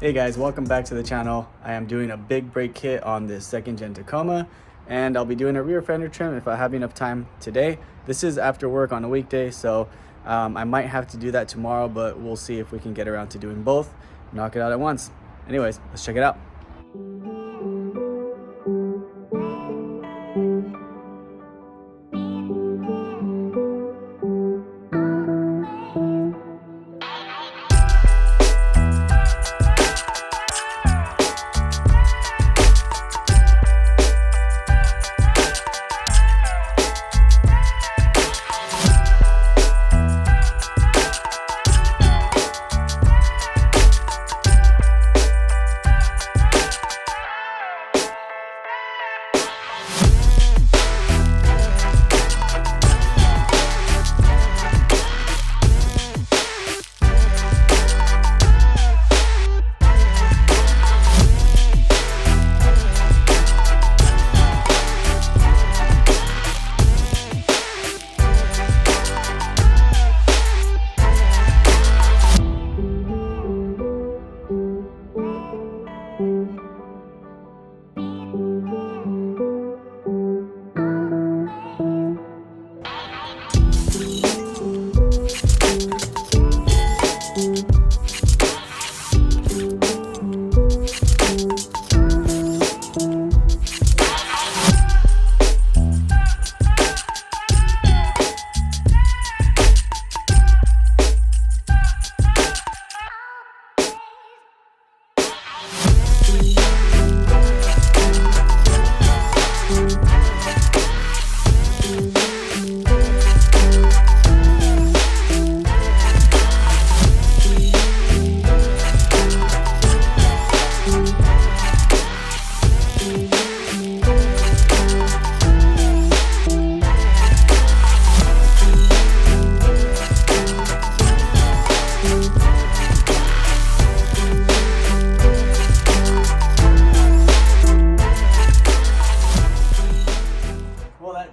Hey guys, welcome back to the channel. I am doing a big brake kit on this 2nd gen Tacoma, and I'll be doing a rear fender trim if I have enough time today. This is after work on a weekday, so I might have to do that tomorrow, but we'll see if we can get around to doing both. Knock it out at once. Anyways, let's check it out.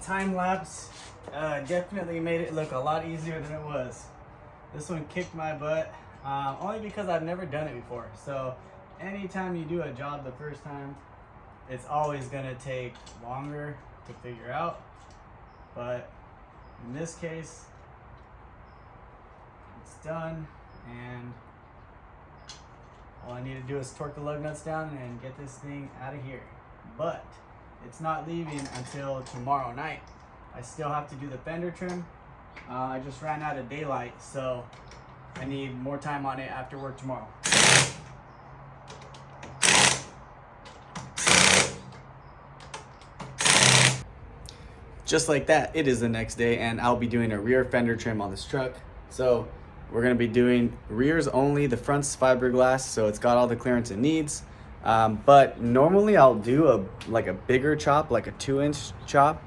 Time lapse definitely made it look a lot easier than it was. This one kicked my butt, only because I've never done it before. So anytime you do a job the first time, it's always gonna take longer to figure out. But in this case, it's done, and all I need to do is torque the lug nuts down and get this thing out of here. But it's not leaving until tomorrow night. I still have to do the fender trim. I just ran out of daylight, so I need more time on it after work tomorrow. Just like that, it is the next day, and I'll be doing a rear fender trim on this truck. So we're gonna be doing rears only. The front's fiberglass, so it's got all the clearance it needs. But normally I'll do a bigger chop, like a 2-inch chop.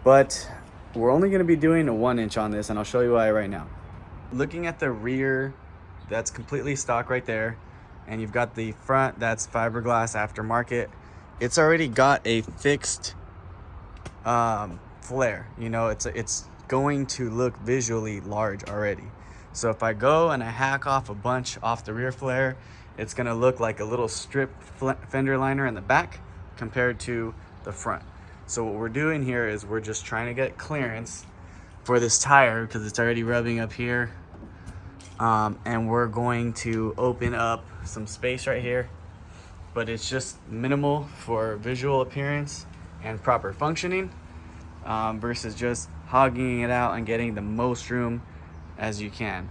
But we're only gonna be doing a 1-inch on this, and I'll show you why right now. Looking at the rear, that's completely stock right there. And you've got the front, that's fiberglass aftermarket. It's already got a fixed flare. You know, it's going to look visually large already. So if I go and I hack off a bunch off the rear flare, it's gonna look like a little strip fender liner in the back compared to the front. So what we're doing here is we're just trying to get clearance for this tire because it's already rubbing up here. And we're going to open up some space right here, but it's just minimal for visual appearance and proper functioning, versus just hogging it out and getting the most room as you can.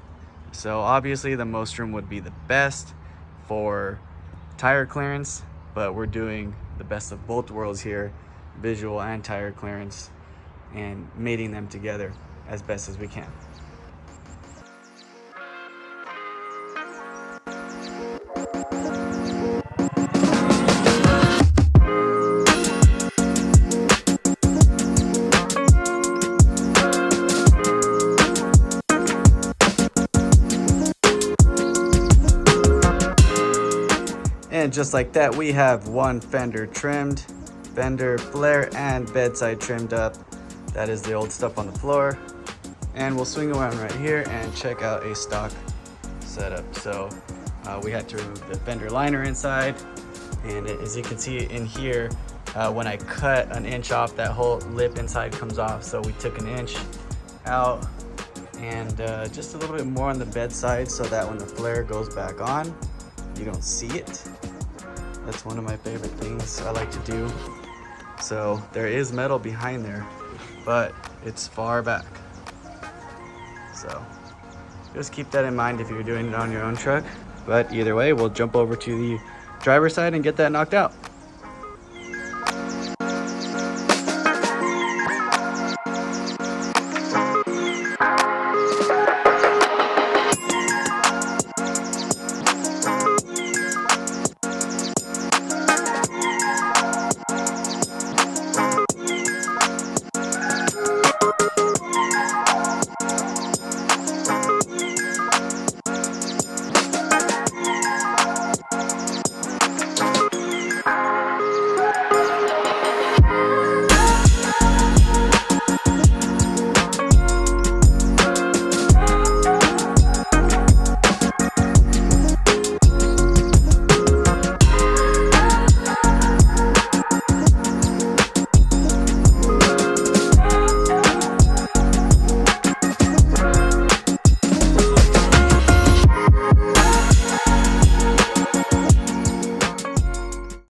So obviously the most room would be the best for tire clearance, but we're doing the best of both worlds here, visual and tire clearance, and mating them together as best as we can. And just like that, we have one fender trimmed, fender, flare, and bedside trimmed up. That is the old stuff on the floor. And we'll swing around right here and check out a stock setup. So We had to remove the fender liner inside, and as you can see in here, when I cut an inch off, that whole lip inside comes off. So we took an inch out and just a little bit more on the bedside so that when the flare goes back on, you don't see it. That's one of my favorite things I like to do. So there is metal behind there, but it's far back. So just keep that in mind if you're doing it on your own truck. But either way, we'll jump over to the driver's side and get that knocked out.